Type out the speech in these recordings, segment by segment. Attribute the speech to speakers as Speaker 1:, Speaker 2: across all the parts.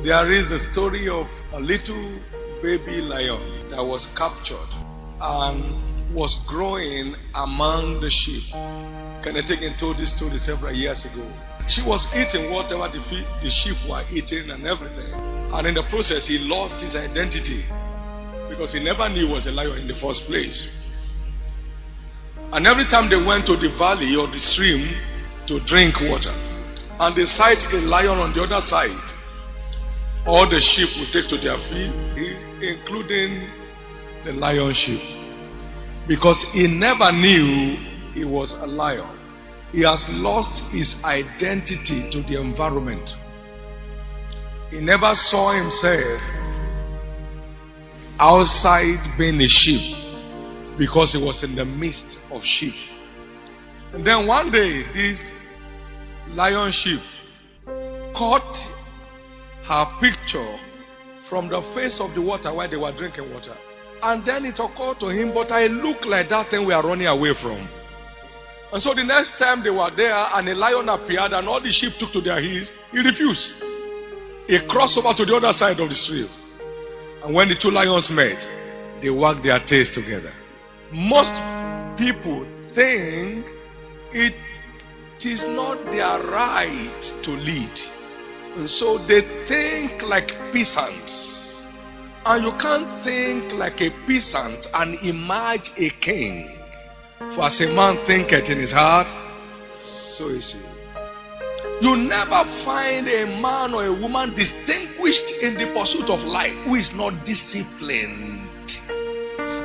Speaker 1: There is a story of a little baby lion that was captured and was growing among the sheep. Kenneth Hagin told this story several years ago. She was eating whatever the sheep were eating and everything. And in the process, he lost his identity because he never knew he was a lion in the first place. And every time they went to the valley or the stream to drink water, and they sight a lion on the other side, all the sheep would take to their feet, including the lion sheep, because he never knew he was a lion. He has lost his identity to the environment. He never saw himself outside being a sheep because he was in the midst of sheep. And then one day, this lion sheep caught her picture from the face of the water while they were drinking water. And then it occurred to him, but I look like that thing we are running away from. And so the next time they were there and a lion appeared and all the sheep took to their heels, he refused. He crossed over to the other side of the stream. And when the two lions met, they wagged their tails together. Most people think it is not their right to lead. And so they think like peasants. And you can't think like a peasant and emerge a king. For as a man thinketh in his heart, so is he. You never find a man or a woman distinguished in the pursuit of life who is not disciplined.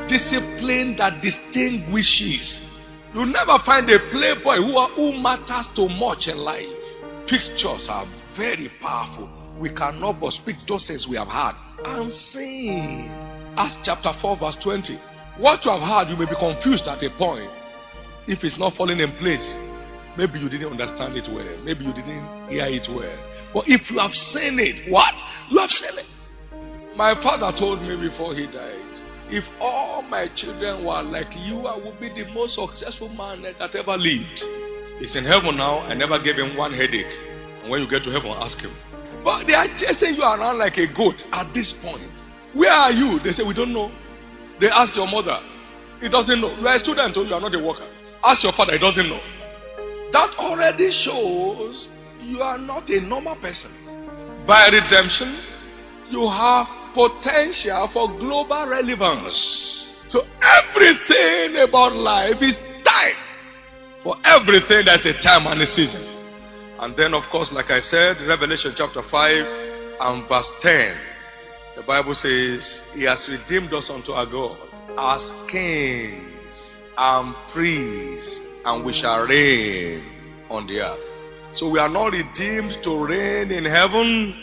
Speaker 1: Discipline that distinguishes. You never find a playboy who matters too much in life. Pictures are very powerful. We cannot but speak those things we have heard and seen. Acts chapter 4 verse 20. What you have heard, you may be confused at a point. If it's not falling in place, maybe you didn't understand it well. Maybe you didn't hear it well. But if you have seen it, what? You have seen it. My father told me before he died, if all my children were like you, I would be the most successful man that ever lived. He's in heaven now. I never gave him one headache. And when you get to heaven, ask him. But they are chasing you around like a goat at this point. Where are you? They say, we don't know. They asked your mother. He doesn't know. You are a student, or you are not a worker. Ask your father. He doesn't know. That already shows you are not a normal person. By redemption, you have potential for global relevance. So everything about life is time. For everything, there's a time and a season. And then, of course, like I said, Revelation chapter 5 and verse 10, the Bible says, He has redeemed us unto our God as kings and priests, and we shall reign on the earth. So we are not redeemed to reign in heaven.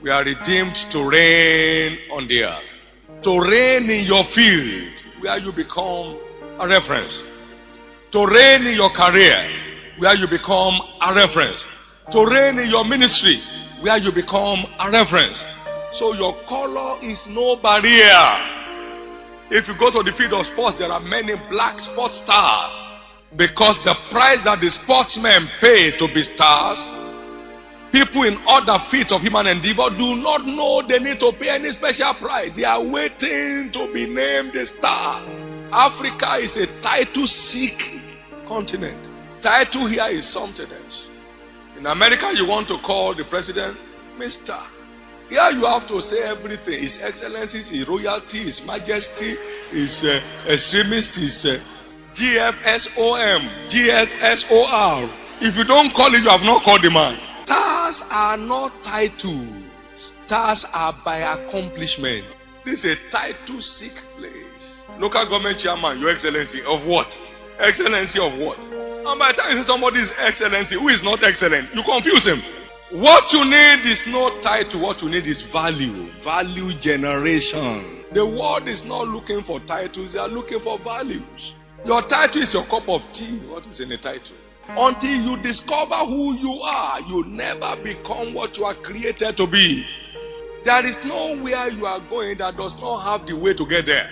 Speaker 1: We are redeemed to reign on the earth. To reign in your field, where you become a reference. To reign in your career, where you become a reference. To reign in your ministry, where you become a reference. So your color is no barrier. If you go to the field of sports, there are many black sports stars. Because the price that the sportsmen pay to be stars, people in other fields of human endeavor do not know they need to pay any special price. They are waiting to be named a star. Africa is a title-seeking continent. Title here is something else. In America, you want to call the president Mr. Here you have to say everything. His Excellency, His Royalty, His Majesty, His Extremist, His GFSOM, GFSOR. If you don't call it, you have not called the man. Stars are not titles. Stars are by accomplishment. This is a title-seek place. Local government chairman, Your Excellency, of what? Excellency of what? And by the time you say somebody is excellency, who is not excellent, you confuse him. What you need is not title. What you need is value. Value generation. The world is not looking for titles. They are looking for values. Your title is your cup of tea. What is in a title? Until you discover who you are, you never become what you are created to be. There is nowhere you are going that does not have the way to get there.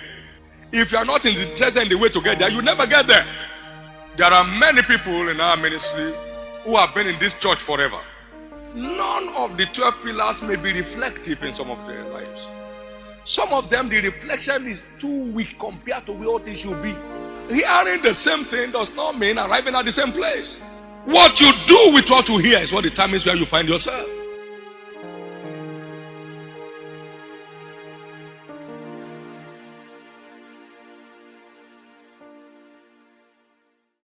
Speaker 1: If you are not interested in the way to get there, you never get there. There are many people in our ministry who have been in this church forever. none of the 12 pillars may be reflective in some of their lives. Some of them, the reflection is too weak compared to what it should be. Hearing the same thing does not mean arriving at the same place. What you do with what you hear is what determines where you find yourself.